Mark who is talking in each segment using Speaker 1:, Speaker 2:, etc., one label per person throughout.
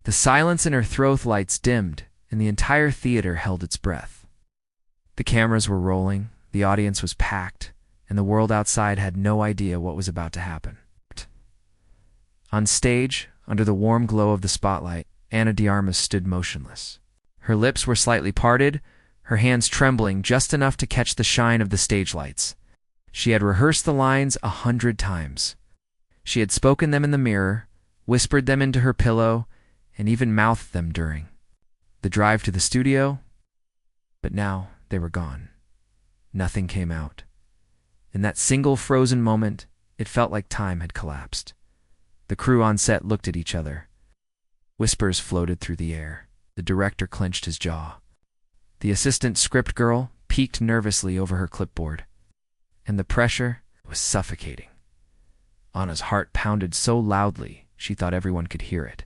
Speaker 1: The silence in her throat lights dimmed, and the entire theater held its breath. The cameras were rolling, the audience was packed, and the world outside had no idea what was about to happen. On stage, under the warm glow of the spotlight, Ana de Armas stood motionless. Her lips were slightly parted, her hands trembling just enough to catch the shine of the stage lights. She had rehearsed the lines 100 times. She had spoken them in the mirror, whispered them into her pillow, and even mouthed them during the drive to the studio. But now they were gone. Nothing came out. In that single frozen moment, it felt like time had collapsed. The crew on set looked at each other. Whispers floated through the air. The director clenched his jaw. The assistant script girl peeked nervously over her clipboard. And the pressure was suffocating. Anna's heart pounded so loudly she thought everyone could hear it.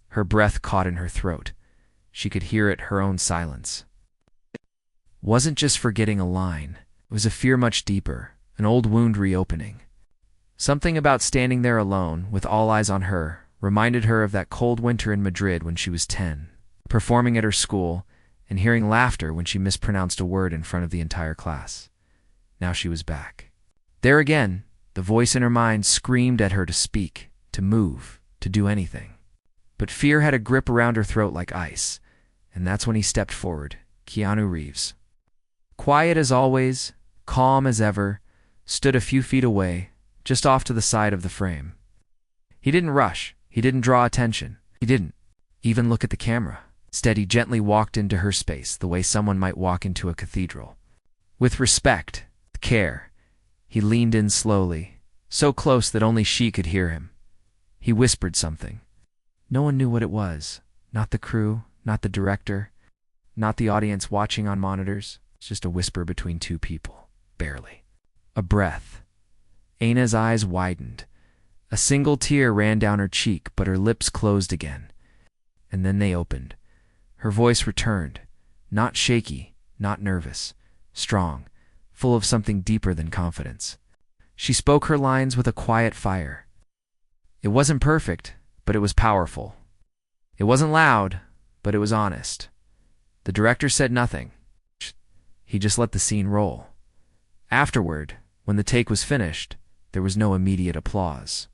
Speaker 1: Her breath caught in her throat. She could hear it, her own silence. It wasn't just forgetting a line. It was a fear much deeper, an old wound reopening. Something about standing there alone, with all eyes on her, reminded her of that cold winter in Madrid when she was 10, performing at her school, and hearing laughter when she mispronounced a word in front of the entire class. Now she was back. There again, the voice in her mind screamed at her to speak, to move, to do anything. But fear had a grip around her throat like ice, and that's when he stepped forward, Keanu Reeves. Quiet as always, calm as ever, stood a few feet away, just off to the side of the frame. He didn't rush, he didn't draw attention, he didn't even look at the camera. Instead, he gently walked into her space the way someone might walk into a cathedral. With respect, care, he leaned in slowly, so close that only she could hear him. He whispered something. No one knew what it was. Not the crew, not the director, not the audience watching on monitors. It's just a whisper between two people, barely. A breath. Ana's eyes widened. A single tear ran down her cheek, but her lips closed again. And then they opened. Her voice returned, not shaky, not nervous, strong, full of something deeper than confidence. She spoke her lines with a quiet fire. It wasn't perfect, but it was powerful. It wasn't loud, but it was honest. The director said nothing. He just let the scene roll. Afterward, when the take was finished, there was no immediate applause.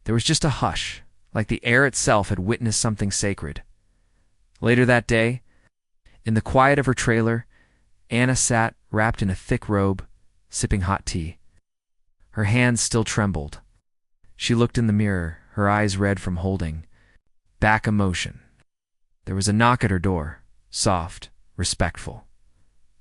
Speaker 1: There was just a hush, like the air itself had witnessed something sacred. Later that day, in the quiet of her trailer, Ana sat wrapped in a thick robe, sipping hot tea. Her hands still trembled. She looked in the mirror, her eyes red from holding back emotion. There was a knock at her door, soft, respectful.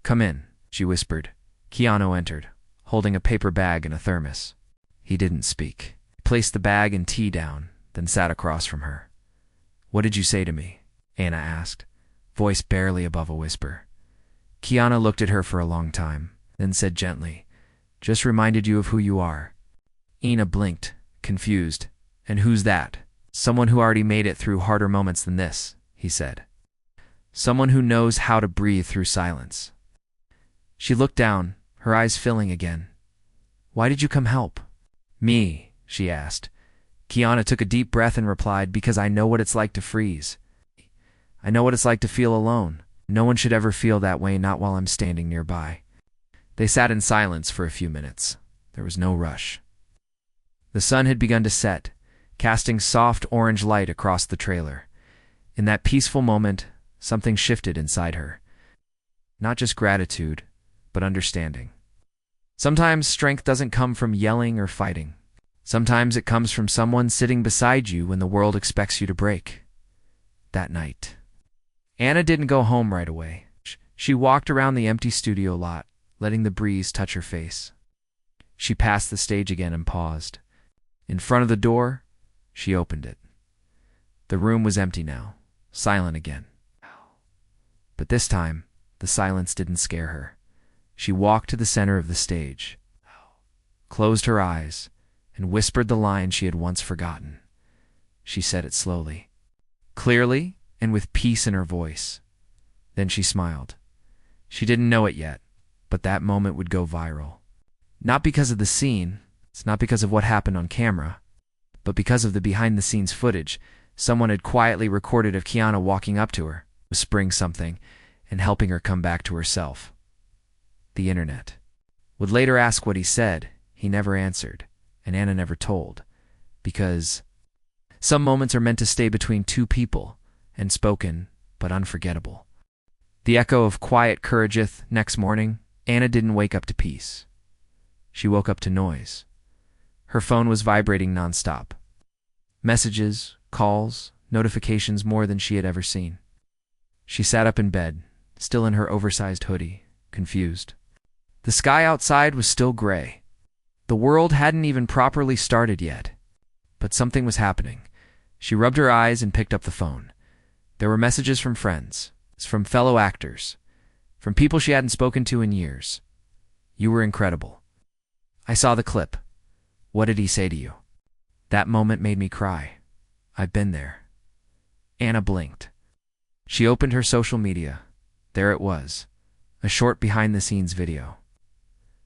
Speaker 1: "Come in," she whispered. Keanu entered, holding a paper bag and a thermos. He didn't speak. He placed the bag and tea down, then sat across from her. "What did you say to me?" Ana asked, voice barely above a whisper. Keanu looked at her for a long time, then said gently, "Just reminded you of who you are." Ana blinked, confused. "And who's that?" "Someone who already made it through harder moments than this," he said. "Someone who knows how to breathe through silence." She looked down, her eyes filling again. "Why did you come help?" "Me?" she asked. Keanu took a deep breath and replied, "Because I know what it's like to freeze. I know what it's like to feel alone. No one should ever feel that way, not while I'm standing nearby." They sat in silence for a few minutes. There was no rush. The sun had begun to set, casting soft orange light across the trailer. In that peaceful moment, something shifted inside her. Not just gratitude, but understanding. Sometimes strength doesn't come from yelling or fighting. Sometimes it comes from someone sitting beside you when the world expects you to break. That night, Ana didn't go home right away. She walked around the empty studio lot, letting the breeze touch her face. She passed the stage again and paused. In front of the door, she opened it. The room was empty now, silent again. But this time, the silence didn't scare her. She walked to the center of the stage, closed her eyes, and whispered the line she had once forgotten. She said it slowly, clearly, and with peace in her voice. Then she smiled. She didn't know it yet, but that moment would go viral. Not because of the scene, it's not because of what happened on camera, but because of the behind-the-scenes footage Someone had quietly recorded of Keanu walking up to her, whispering something, and helping her come back to herself. The internet would later ask what he said. He never answered, and Anna never told, because some moments are meant to stay between two people, and spoken, but unforgettable. The echo of quiet courageth. Next morning, Anna didn't wake up to peace. She woke up to noise. Her phone was vibrating nonstop. Messages, calls, notifications, more than she had ever seen. She sat up in bed, still in her oversized hoodie, confused. The sky outside was still gray. The world hadn't even properly started yet. But something was happening. She rubbed her eyes and picked up the phone. There were messages from friends, from fellow actors, from people she hadn't spoken to in years. You were incredible. I saw the clip. What did he say to you? That moment made me cry. I've been there. Anna blinked. She opened her social media. There it was, a short behind-the-scenes video.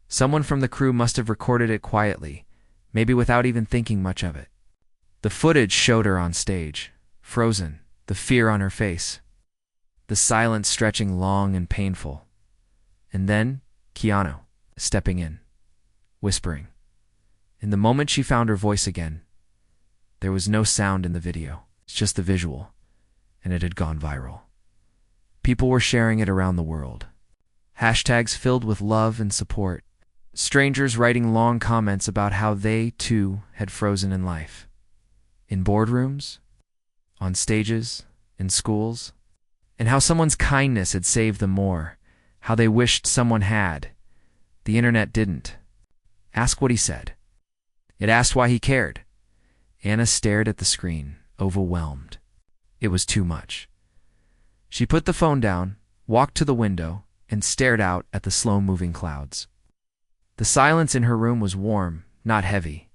Speaker 1: Someone from the crew must have recorded it quietly, maybe without even thinking much of it. The footage showed her on stage, frozen, the fear on her face, the silence stretching long and painful. And then, Keanu, stepping in, whispering. In the moment she found her voice again, there was no sound in the video, it's just the visual, and it had gone viral. People were sharing it around the world. Hashtags filled with love and support. Strangers writing long comments about how they, too, had frozen in life. In boardrooms, on stages, in schools, and how someone's kindness had saved them more, how they wished someone had. The internet didn't. Ask what he said. It asked why he cared. Anna stared at the screen, overwhelmed. It was too much. She put the phone down, walked to the window, and stared out at the slow-moving clouds. The silence in her room was warm, not heavy.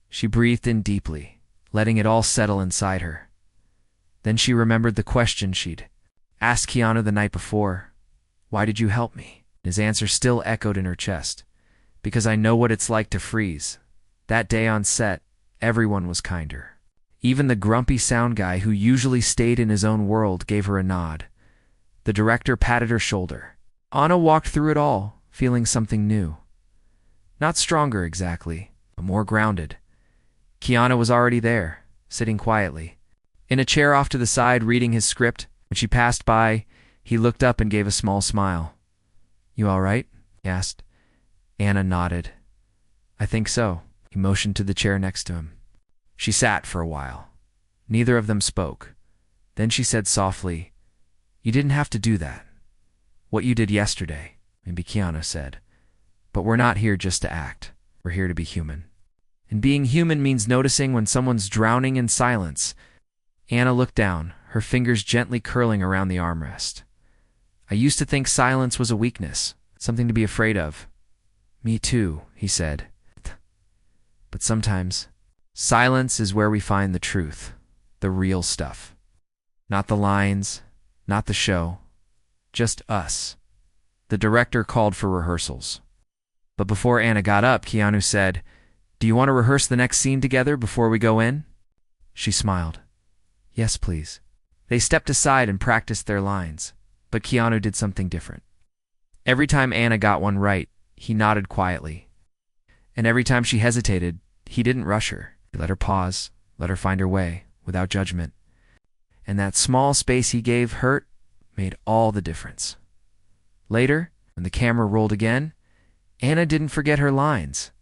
Speaker 1: She breathed in deeply, letting it all settle inside her. Then she remembered the question she'd asked Keanu the night before. Why did you help me? His answer still echoed in her chest. Because I know what it's like to freeze. That day on set, everyone was kinder. Even the grumpy sound guy who usually stayed in his own world gave her a nod. The director patted her shoulder. Anna walked through it all, feeling something new. Not stronger exactly, but more grounded. Keanu was already there, sitting quietly, in a chair off to the side reading his script. When she passed by, he looked up and gave a small smile. You all right? He asked. Anna nodded. I think so. He motioned to the chair next to him. She sat for a while. Neither of them spoke. Then she said softly, You didn't have to do that. What you did yesterday, maybe Keanu said. But we're not here just to act. We're here to be human. And being human means noticing when someone's drowning in silence. Anna looked down, her fingers gently curling around the armrest. I used to think silence was a weakness, something to be afraid of. Me too, he said. But sometimes, silence is where we find the truth, the real stuff. Not the lines, not the show, just us. The director called for rehearsals. But before Anna got up, Keanu said, Do you want to rehearse the next scene together before we go in? She smiled. Yes, please. They stepped aside and practiced their lines, but Keanu did something different. Every time Anna got one right, he nodded quietly. And every time she hesitated, he didn't rush her. He let her pause, let her find her way, without judgment. And that small space he gave hurt made all the difference. Later, when the camera rolled again, Anna didn't forget her lines.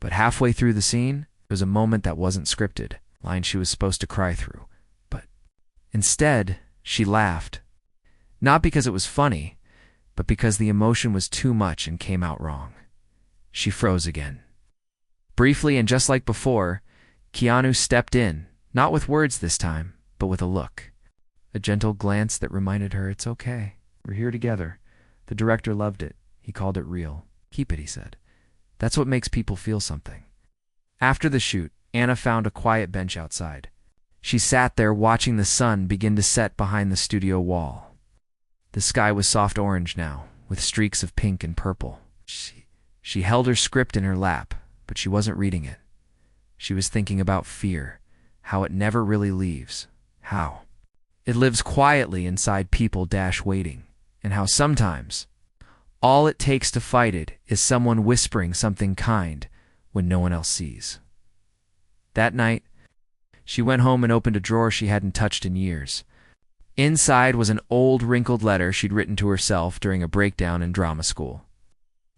Speaker 1: But halfway through the scene, there was a moment that wasn't scripted, line she was supposed to cry through. But instead, she laughed. Not because it was funny, but because the emotion was too much and came out wrong. She froze again. Briefly and just like before, Keanu stepped in, not with words this time, but with a look. A gentle glance that reminded her it's okay. We're here together. The director loved it. He called it real. Keep it, he said. That's what makes people feel something. After the shoot, Anna found a quiet bench outside. She sat there watching the sun begin to set behind the studio wall. The sky was soft orange now, with streaks of pink and purple. She held her script in her lap, but she wasn't reading it. She was thinking about fear, how it never really leaves. How it lives quietly inside people waiting, and how sometimes all it takes to fight it is someone whispering something kind when no one else sees. That night, she went home and opened a drawer she hadn't touched in years. Inside was an old, wrinkled letter she'd written to herself during a breakdown in drama school.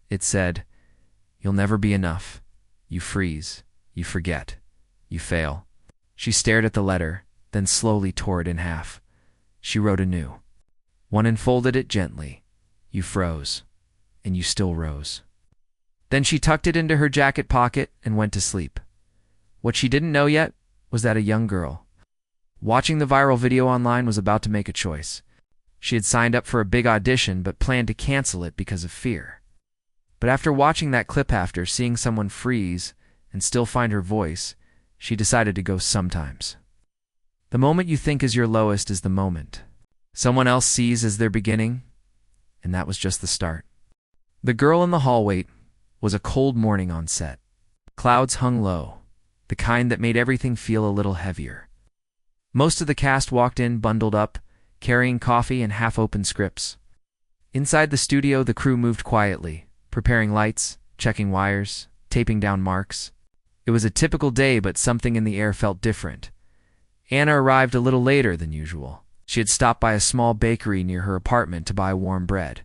Speaker 1: It said, "You'll never be enough. You freeze. You forget. You fail." She stared at the letter, then slowly tore it in half. She wrote anew. One unfolded it gently. "You froze, and you still rose." Then she tucked it into her jacket pocket and went to sleep. What she didn't know yet was that a young girl, watching the viral video online, was about to make a choice. She had signed up for a big audition but planned to cancel it because of fear. But after watching that clip, after seeing someone freeze and still find her voice, she decided to go sometimes. The moment you think is your lowest is the moment someone else sees as their beginning, and that was just the start. The girl in the hallway was a cold morning on set. Clouds hung low, the kind that made everything feel a little heavier. Most of the cast walked in bundled up, carrying coffee and half-open scripts. Inside the studio, the crew moved quietly, preparing lights, checking wires, taping down marks. It was a typical day, but something in the air felt different. Anna arrived a little later than usual. She had stopped by a small bakery near her apartment to buy warm bread.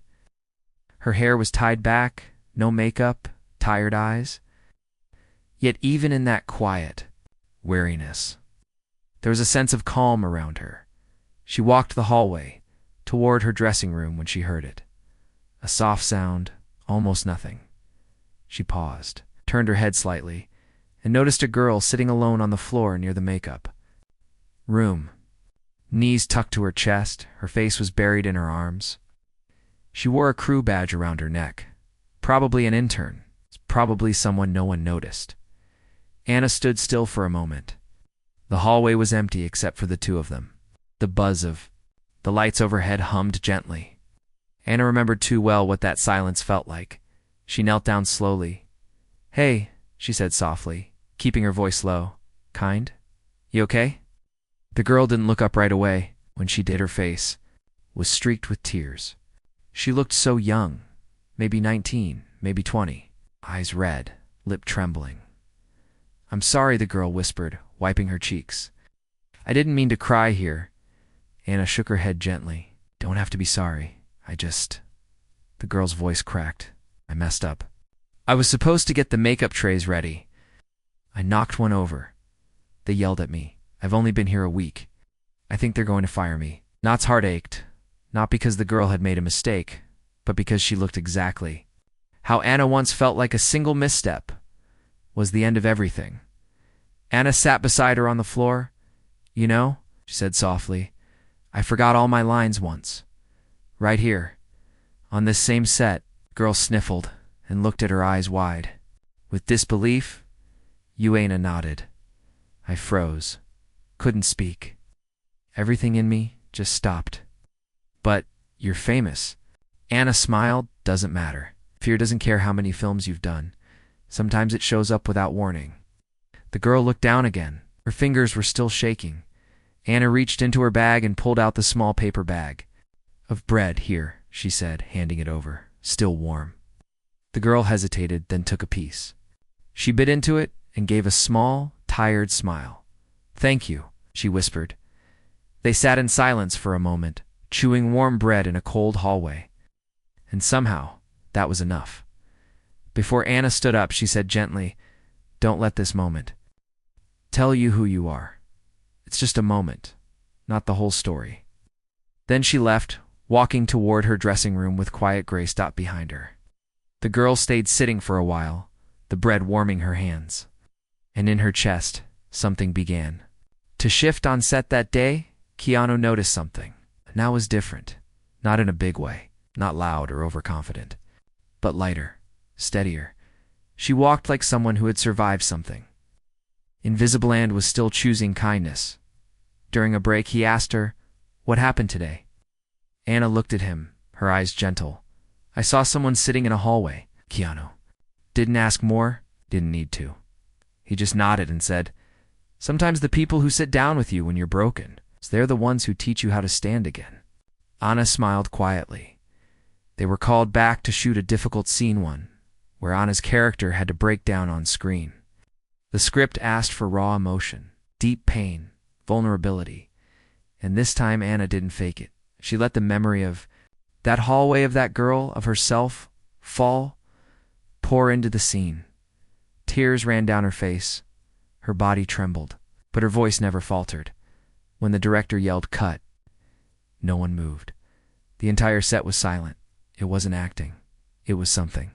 Speaker 1: Her hair was tied back, no makeup, tired eyes. Yet even in that quiet weariness, there was a sense of calm around her. She walked the hallway toward her dressing room when she heard it. A soft sound, almost nothing. She paused, turned her head slightly, and noticed a girl sitting alone on the floor near the makeup room. Knees tucked to her chest, her face was buried in her arms. She wore a crew badge around her neck. Probably an intern, probably someone no one noticed. Anna stood still for a moment. The hallway was empty except for the two of them. The buzz of the lights overhead hummed gently. Anna remembered too well what that silence felt like. She knelt down slowly. "Hey," she said softly, keeping her voice low. "Kind? You okay?" The girl didn't look up right away. When she did, her face was streaked with tears. She looked so young, maybe 19, maybe 20, eyes red, lip trembling. "I'm sorry," the girl whispered, wiping her cheeks. "I didn't mean to cry here." Anna shook her head gently. "Don't have to be sorry. The girl's voice cracked. "I messed up. I was supposed to get the makeup trays ready. I knocked one over. They yelled at me. I've only been here a week. I think they're going to fire me." Knott's heart ached, not because the girl had made a mistake, but because she looked exactly how Anna once felt, like a single misstep was the end of everything. Anna sat beside her on the floor. "You know," she said softly, "I forgot all my lines once. Right here, on this same set." The girl sniffled and looked at her eyes wide. With disbelief, Anna nodded. I froze. Couldn't speak. Everything in me just stopped. "But you're famous." Anna smiled. "Doesn't matter. Fear doesn't care how many films you've done. Sometimes it shows up without warning." The girl looked down again. Her fingers were still shaking. Anna reached into her bag and pulled out the small paper bag. "Of bread, here," she said, handing it over, still warm. The girl hesitated, then took a piece. She bit into it and gave a small, tired smile. "Thank you," she whispered. They sat in silence for a moment, chewing warm bread in a cold hallway. And somehow, that was enough. Before Anna stood up, she said gently, "Don't let this moment tell you who you are. It's just a moment, not the whole story." Then she left, walking toward her dressing room with quiet grace behind her. The girl stayed sitting for a while, the bread warming her hands. And in her chest, something began to shift on set that day. Keanu noticed something. Now was different. Not in a big way, not loud or overconfident, but lighter, steadier. She walked like someone who had survived something. Invisibiland was still choosing kindness. During a break, he asked her, "What happened today?" Anna looked at him, her eyes gentle. "I saw someone sitting in a hallway." Keanu didn't ask more, didn't need to. He just nodded and said, Sometimes the people who sit down with you when you're broken, they're the ones who teach you how to stand again. Anna smiled quietly. They were called back to shoot a difficult scene one, where Anna's character had to break down on screen. The script asked for raw emotion, deep pain, vulnerability, and this time Anna didn't fake it. She let the memory of that hallway, of that girl, of herself, pour into the scene. Tears ran down her face. Her body trembled, but her voice never faltered. When the director yelled cut, no one moved. The entire set was silent. It wasn't acting. It was something.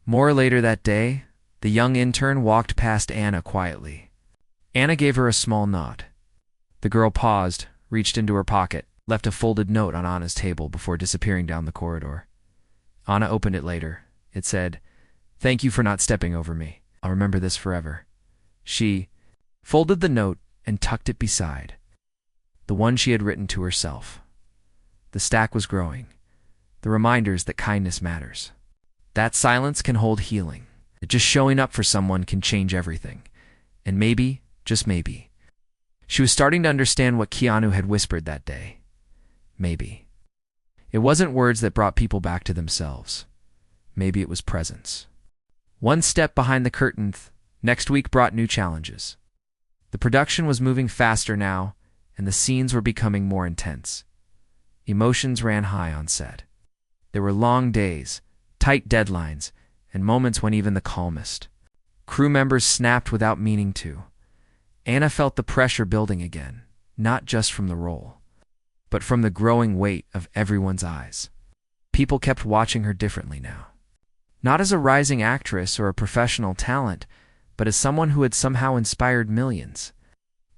Speaker 1: More later that day, the young intern walked past Anna quietly. Anna gave her a small nod. The girl paused, reached into her pocket, left a folded note on Anna's table before disappearing down the corridor. Anna opened it later. It said, "Thank you for not stepping over me. I'll remember this forever." She folded the note and tucked it beside the one she had written to herself. The stack was growing. The reminders that kindness matters. That silence can hold healing. That just showing up for someone can change everything. And maybe, just maybe, she was starting to understand what Keanu had whispered that day. Maybe. It wasn't words that brought people back to themselves. Maybe it was presence. One step behind the curtain next week brought new challenges. The production was moving faster now, and the scenes were becoming more intense. Emotions ran high on set. There were long days, tight deadlines, and moments when even the calmest crew members snapped without meaning to. Anna felt the pressure building again, not just from the role, but from the growing weight of everyone's eyes. People kept watching her differently now. Not as a rising actress or a professional talent, but as someone who had somehow inspired millions.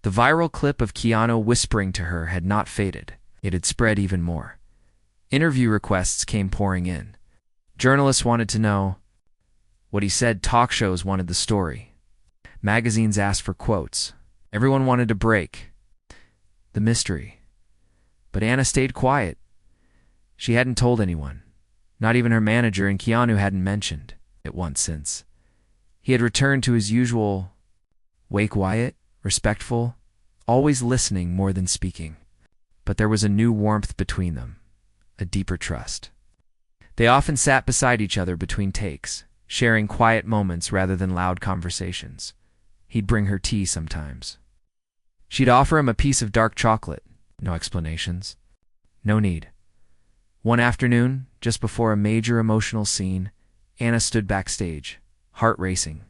Speaker 1: The viral clip of Keanu whispering to her had not faded. It had spread even more. Interview requests came pouring in. Journalists wanted to know what he said. Talk shows wanted the story. Magazines asked for quotes. Everyone wanted to break the mystery. But Anna stayed quiet. She hadn't told anyone. Not even her manager, and Keanu hadn't mentioned it once since. He had returned to his usual way, quiet, respectful, always listening more than speaking. But there was a new warmth between them, a deeper trust. They often sat beside each other between takes, sharing quiet moments rather than loud conversations. He'd bring her tea sometimes. She'd offer him a piece of dark chocolate. No explanations. No need. One afternoon, just before a major emotional scene, Anna stood backstage, heart racing.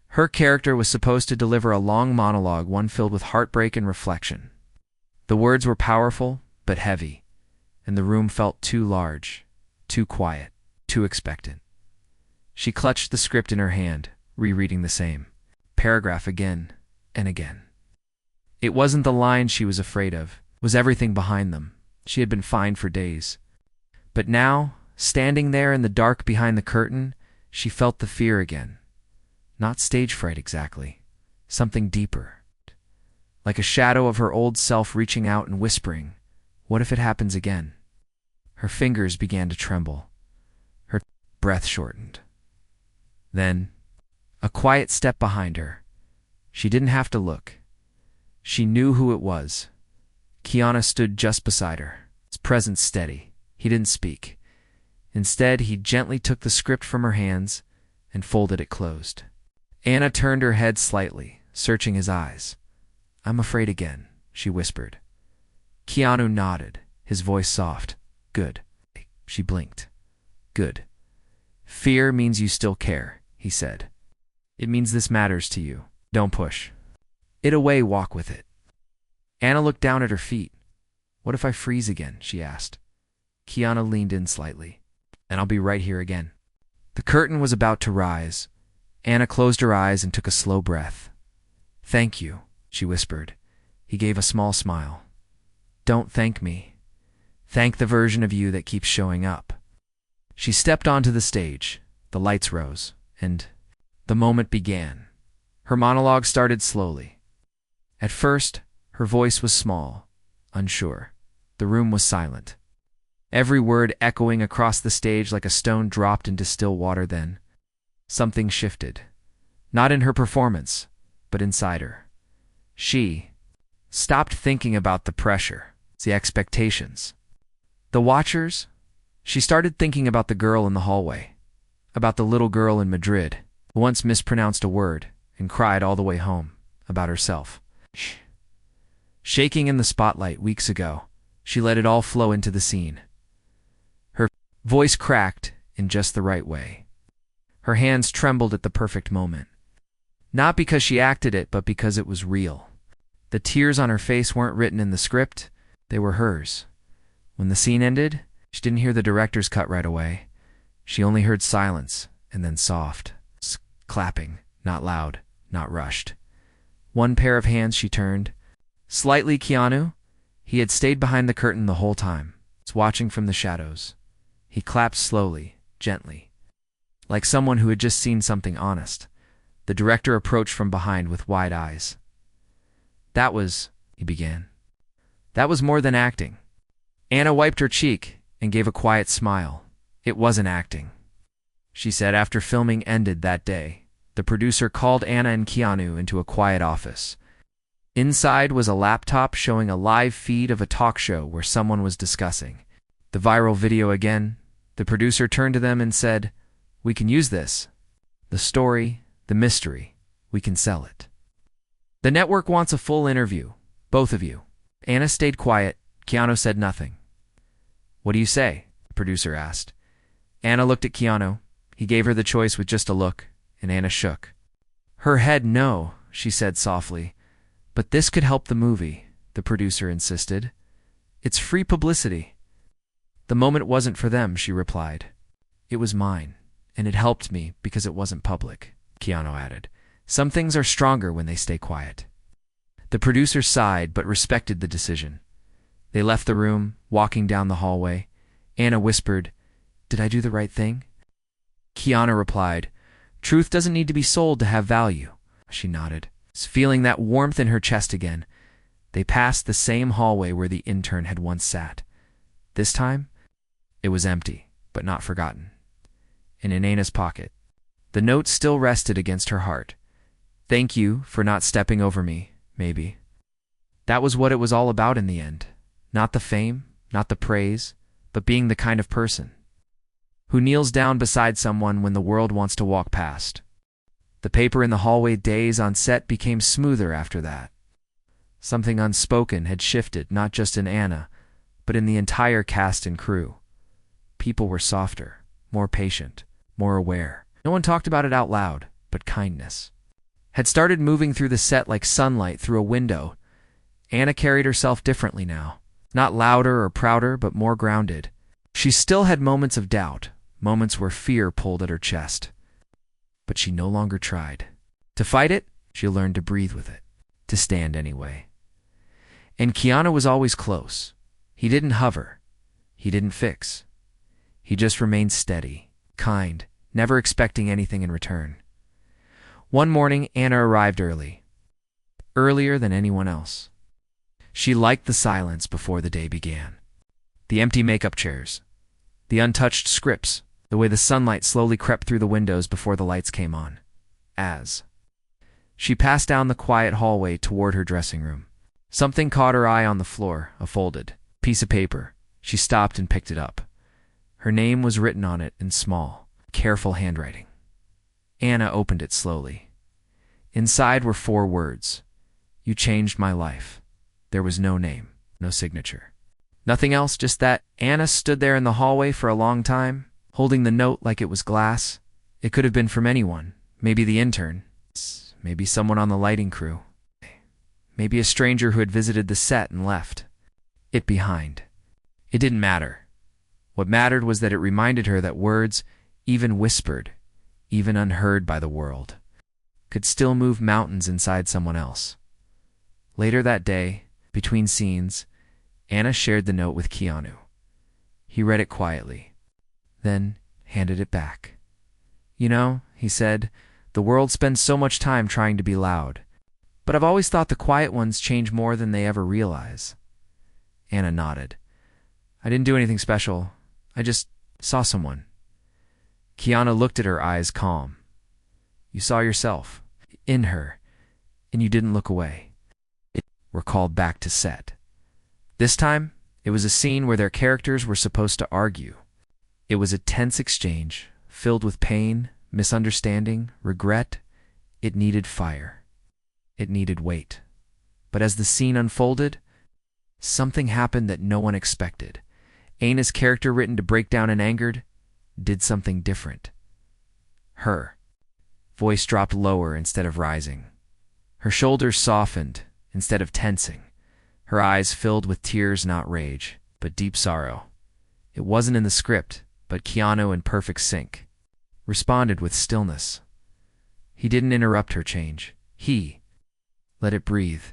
Speaker 1: Her character was supposed to deliver a long monologue, one filled with heartbreak and reflection. The words were powerful, but heavy, and the room felt too large, too quiet, too expectant. She clutched the script in her hand, rereading the same paragraph again and again. It wasn't the lines she was afraid of, it was everything behind them. She had been fine for days. But now, standing there in the dark behind the curtain, she felt the fear again. Not stage fright exactly, something deeper. Like a shadow of her old self reaching out and whispering, "What if it happens again?" Her fingers began to tremble. Her breath shortened. Then, a quiet step behind her. She didn't have to look. She knew who it was. Keanu stood just beside her, his presence steady. He didn't speak. Instead, he gently took the script from her hands and folded it closed. Anna turned her head slightly, searching his eyes. "I'm afraid again," she whispered. Keanu nodded, his voice soft. "Good." She blinked. "Good. Fear means you still care," he said. "It means this matters to you. Don't push it away, walk with it." Anna looked down at her feet. "What if I freeze again?" she asked. Keanu leaned in slightly. "And I'll be right here again." The curtain was about to rise. Anna closed her eyes and took a slow breath. "Thank you," she whispered. He gave a small smile. "Don't thank me. Thank the version of you that keeps showing up." She stepped onto the stage. The lights rose, and the moment began. Her monologue started slowly. At first, her voice was small, unsure. The room was silent. Every word echoing across the stage like a stone dropped into still water. Then, something shifted. Not in her performance, but inside her. She stopped thinking about the pressure, the expectations, the watchers. She started thinking about the girl in the hallway, about the little girl in Madrid who once mispronounced a word and cried all the way home, about herself. Shaking in the spotlight weeks ago, she let it all flow into the scene. Her voice cracked in just the right way. Her hands trembled at the perfect moment. Not because she acted it, but because it was real. The tears on her face weren't written in the script, they were hers. When the scene ended, she didn't hear the director's cut right away. She only heard silence, and then soft clapping, not loud, not rushed. One pair of hands she turned. Slightly Keanu. He had stayed behind the curtain the whole time, watching from the shadows. He clapped slowly, gently, like someone who had just seen something honest. The director approached from behind with wide eyes. "That was," he began. "That was more than acting." Anna wiped her cheek and gave a quiet smile. "It wasn't acting," she said after filming ended that day. The producer called Anna and Keanu into a quiet office. Inside was a laptop showing a live feed of a talk show where someone was discussing the viral video again. The producer turned to them and said, "We can use this. The story, the mystery, we can sell it. The network wants a full interview, both of you." Anna stayed quiet. Keanu said nothing. "What do you say?" the producer asked. Anna looked at Keanu. He gave her the choice with just a look, and Anna shook her head. "No," she said softly. "But this could help the movie," the producer insisted. "It's free publicity." "The moment wasn't for them," she replied. "It was mine, and it helped me because it wasn't public," Keanu added. "Some things are stronger when they stay quiet." The producer sighed but respected the decision. They left the room, walking down the hallway. Anna whispered, "Did I do the right thing?" Keanu replied, "Truth doesn't need to be sold to have value." She nodded, feeling that warmth in her chest again. They passed the same hallway where the intern had once sat. This time, it was empty, but not forgotten. And in Anna's pocket, the note still rested against her heart. "Thank you for not stepping over me, maybe." That was what it was all about in the end. Not the fame, not the praise, but being the kind of person who kneels down beside someone when the world wants to walk past. The paper in the hallway days on set became smoother after that. Something unspoken had shifted, not just in Anna, but in the entire cast and crew. People were softer, more patient, more aware. No one talked about it out loud, but kindness had started moving through the set like sunlight through a window. Anna carried herself differently now. Not louder or prouder, but more grounded. She still had moments of doubt, moments where fear pulled at her chest. But she no longer tried to fight it. She learned to breathe with it, to stand anyway. And Keanu was always close. He didn't hover. He didn't fix. He just remained steady, kind, never expecting anything in return. One morning, Anna arrived early. Earlier than anyone else. She liked the silence before the day began. The empty makeup chairs, the untouched scripts, the way the sunlight slowly crept through the windows before the lights came on. As she passed down the quiet hallway toward her dressing room, something caught her eye on the floor, a folded piece of paper. She stopped and picked it up. Her name was written on it in small, careful handwriting. Anna opened it slowly. Inside were 4 words. "You changed my life." There was no name, no signature. Nothing else, just that. Anna stood there in the hallway for a long time, holding the note like it was glass. It could have been from anyone. Maybe the intern. Maybe someone on the lighting crew. Maybe a stranger who had visited the set and left it behind. It didn't matter. What mattered was that it reminded her that words, even whispered, even unheard by the world, could still move mountains inside someone else. Later that day, between scenes, Anna shared the note with Keanu. He read it quietly, then handed it back. "You know," he said, "the world spends so much time trying to be loud, but I've always thought the quiet ones change more than they ever realize." Anna nodded. "I didn't do anything special. I just saw someone." Keanu looked at her, eyes calm. "You saw yourself, in her, and you didn't look away." were called back to set. This time, it was a scene where their characters were supposed to argue. It was a tense exchange, filled with pain, misunderstanding, regret. It needed fire. It needed weight. But as the scene unfolded, something happened that no one expected. Anna's character, written to break down and angered, did something different. Her voice dropped lower instead of rising. Her shoulders softened instead of tensing. Her eyes filled with tears, not rage, but deep sorrow. It wasn't in the script, but Keanu, in perfect sync, responded with stillness. He didn't interrupt her change. He let it breathe,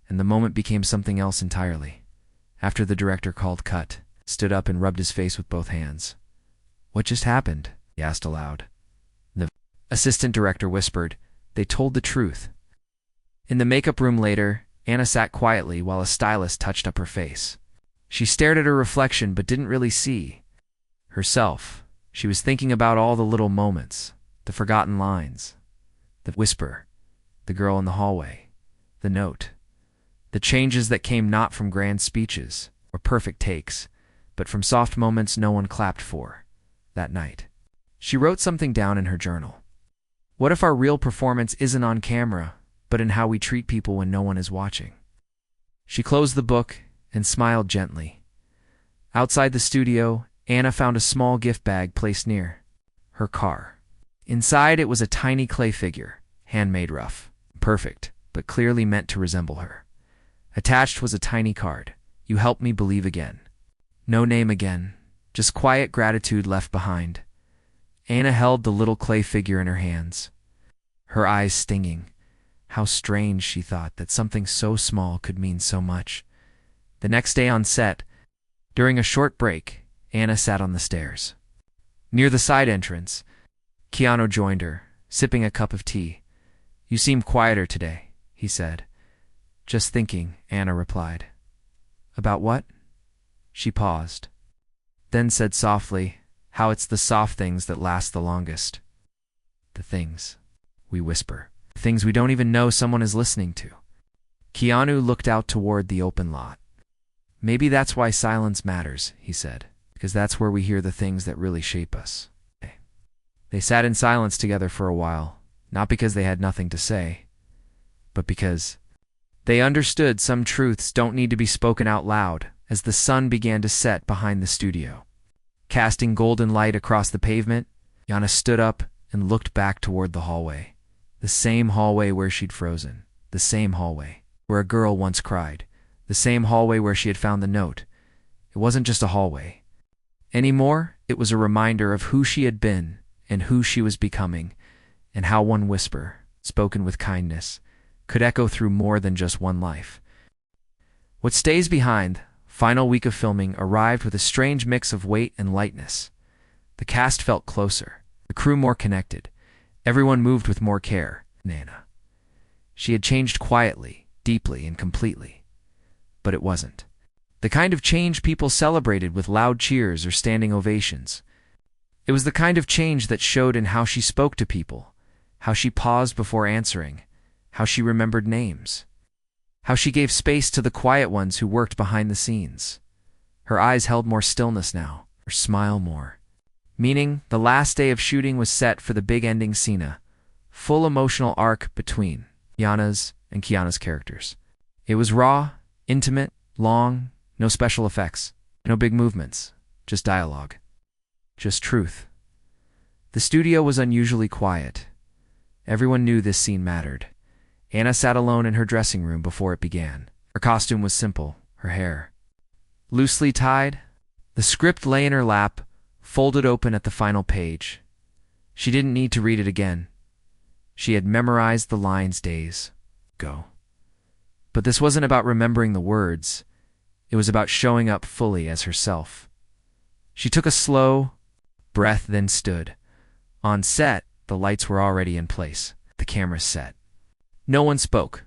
Speaker 1: and the moment became something else entirely. After the director called cut, stood up and rubbed his face with both hands. "What just happened?" he asked aloud. The assistant director whispered, "They told the truth." In the makeup room later, Anna sat quietly while a stylist touched up her face. She stared at her reflection but didn't really see herself. She was thinking about all the little moments, the forgotten lines, the whisper, the girl in the hallway, the note, the changes that came not from grand speeches or perfect takes, but from soft moments no one clapped for that night. She wrote something down in her journal. What if our real performance isn't on camera, but in how we treat people when no one is watching? She closed the book and smiled gently. Outside the studio, Anna found a small gift bag placed near her car. Inside it was a tiny clay figure, handmade rough, perfect, but clearly meant to resemble her. Attached was a tiny card. "You helped me believe again." No name again, just quiet gratitude left behind. Anna held the little clay figure in her hands, her eyes stinging. How strange, she thought, that something so small could mean so much. The next day on set, during a short break, Anna sat on the stairs. Near the side entrance, Keanu joined her, sipping a cup of tea. "You seem quieter today," he said. "Just thinking," Anna replied. "About what?" She paused, then said softly, "How it's the soft things that last the longest. The things we whisper. The things we don't even know someone is listening to." Keanu looked out toward the open lot. "Maybe that's why silence matters," he said, "because that's where we hear the things that really shape us." They sat in silence together for a while, not because they had nothing to say, but because they understood some truths don't need to be spoken out loud. As the sun began to set behind the studio, casting golden light across the pavement, Anna stood up and looked back toward the hallway. The same hallway where she'd frozen. The same hallway where a girl once cried. The same hallway where she had found the note. It wasn't just a hallway anymore. It was a reminder of who she had been and who she was becoming, and how one whisper, spoken with kindness, could echo through more than just one life. What Stays Behind, final week of filming, arrived with a strange mix of weight and lightness. The cast felt closer, the crew more connected. Everyone moved with more care. Anna. She had changed quietly, deeply, and completely. But it wasn't the kind of change people celebrated with loud cheers or standing ovations. It was the kind of change that showed in how she spoke to people, how she paused before answering, how she remembered names, how she gave space to the quiet ones who worked behind the scenes. Her eyes held more stillness now, her smile more. Meaning, the last day of shooting was set for the big ending scene, full emotional arc between Anna's and Keanu's characters. It was raw, intimate, long, no special effects, no big movements, just dialogue, just truth. The studio was unusually quiet. Everyone knew this scene mattered. Anna sat alone in her dressing room before it began. Her costume was simple, her hair loosely tied. The script lay in her lap, folded open at the final page. She didn't need to read it again. She had memorized the lines days ago. But this wasn't about remembering the words. It was about showing up fully as herself. She took a slow breath, then stood. On set, the lights were already in place, the camera set. No one spoke.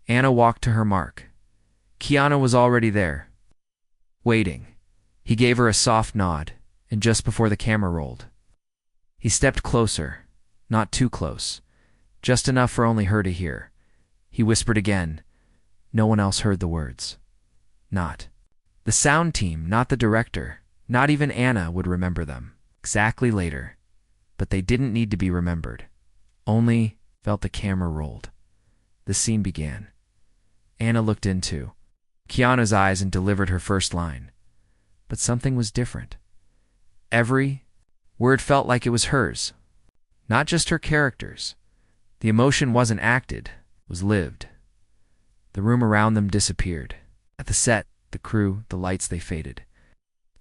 Speaker 1: Anna walked to her mark. Keanu was already there, waiting. He gave her a soft nod, and just before the camera rolled, he stepped closer, not too close, just enough for only her to hear. He whispered again, No one else heard the words. Not the sound team, not the director, not even Anna would remember them. Exactly later. But they didn't need to be remembered. Only felt the camera rolled. The scene began. Anna looked into Keanu's eyes and delivered her first line. But something was different. Every word felt like it was hers, not just her character's. The emotion wasn't acted, it was lived. The room around them disappeared. At the set, the crew, the lights, they faded.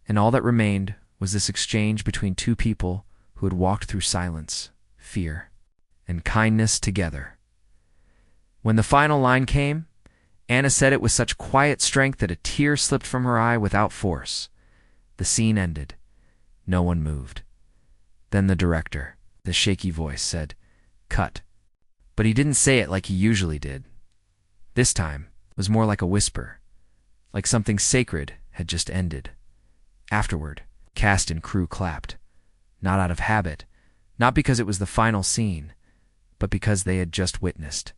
Speaker 1: And all that remained was this exchange between two people who had walked through silence, fear, and kindness together. When the final line came, Anna said it with such quiet strength that a tear slipped from her eye without force. The scene ended. No one moved. Then the director, the shaky voice, said, "Cut." But he didn't say it like he usually did. This time it was more like a whisper, like something sacred had just ended. Afterward, cast and crew clapped, not out of habit, not because it was the final scene, but because they had just witnessed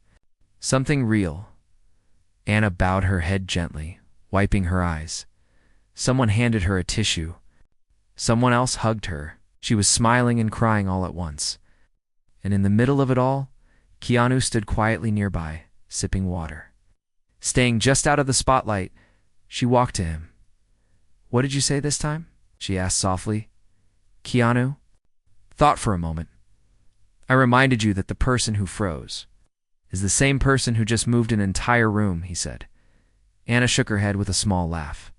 Speaker 1: something real. Anna bowed her head gently, wiping her eyes. Someone handed her a tissue. Someone else hugged her. She was smiling and crying all at once. And in the middle of it all, Keanu stood quietly nearby, sipping water. Staying just out of the spotlight, she walked to him. "What did you say this time?" she asked softly. Keanu thought for a moment. "I reminded you that the person who froze is the same person who just moved an entire room," he said. Anna shook her head with a small laugh.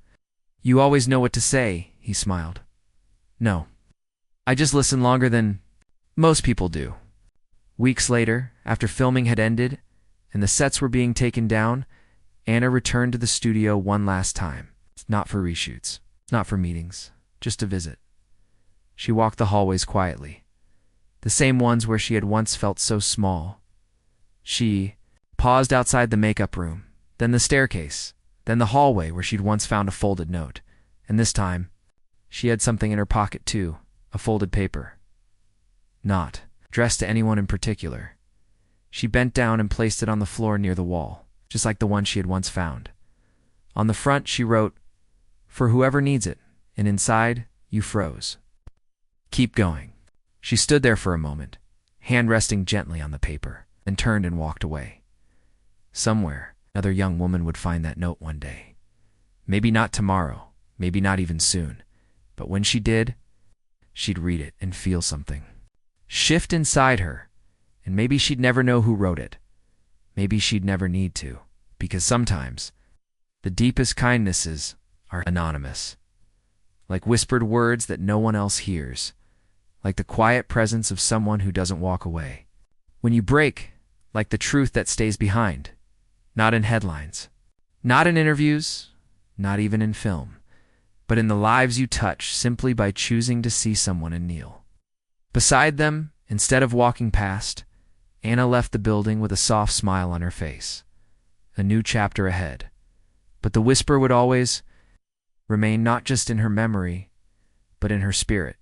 Speaker 1: "You always know what to say," he smiled. "No. I just listen longer than most people do." Weeks later, after filming had ended and the sets were being taken down, Anna returned to the studio one last time. Not for reshoots, not for meetings, just to visit. She walked the hallways quietly, the same ones where she had once felt so small. She paused outside the makeup room, then the staircase, then the hallway where she'd once found a folded note. And this time, she had something in her pocket too, a folded paper. Not addressed to anyone in particular. She bent down and placed it on the floor near the wall, just like the one she had once found. On the front, she wrote, "For whoever needs it," and inside, "You froze. Keep going." She stood there for a moment, hand resting gently on the paper, then turned and walked away. Somewhere, another young woman would find that note one day. Maybe not tomorrow, maybe not even soon, but when she did, she'd read it and feel something shift inside her, and maybe she'd never know who wrote it. Maybe she'd never need to, because sometimes the deepest kindnesses are anonymous, like whispered words that no one else hears, like the quiet presence of someone who doesn't walk away. When you break, like the truth that stays behind, not in headlines, not in interviews, not even in film, but in the lives you touch simply by choosing to see someone and kneel beside them instead of walking past. Anna left the building with a soft smile on her face. A new chapter ahead. But the whisper would always remain, not just in her memory, but in her spirit.